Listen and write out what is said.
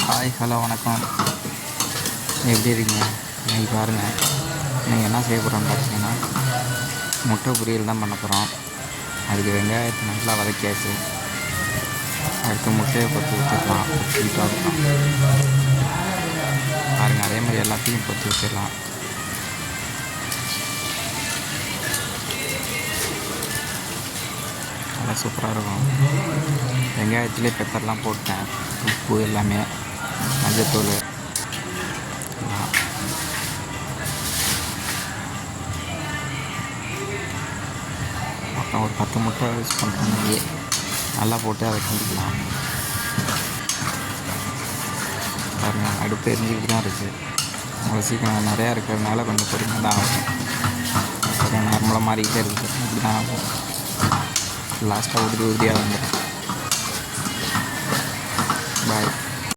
Hi hello வணக்கம். எப்படி இருக்கீங்க? இன்றைக்கி பாருங்கள், நீங்கள் என்ன செய்ய போகிறோன்னு பார்த்தீங்கன்னா முட்டை பொரியல் தான் பண்ண போகிறோம். அதுக்கு வெங்காயத்தை நல்லா வதக்கியாச்சு. அடுத்து முட்டையை பொறுத்து ஊற்றிடலாம். ஹீட்டாக இருக்கும் பாருங்கள், அதே மாதிரி எல்லாத்தையும் பொறுத்து ஊற்றிடலாம். நல்லா சூப்பராக இருக்கும். வெங்காயத்துலேயே பெப்பர்லாம் போட்டேன், உப்பு எல்லாமே, மஞ்சத்தூள். மொத்தம் ஒரு 10 முட்டை யூஸ் பண்ணுறோம். நல்லா போட்டு அதை கிண்டிக்கலாம். பாருங்கள், அடுப்பு எரிஞ்சிக்கிட்டு தான் இருக்குது. உங்களுக்கு சீக்கிரம் நிறையா இருக்கிறதுனால கொஞ்சம் பொறுமையாக தான் ஆகும். நார்மலாக மாறிக்கிட்டே இருக்குது, இப்படி தான் ஆகும். லாஸ்ட்டாக உறுதியாக வந்துடும்.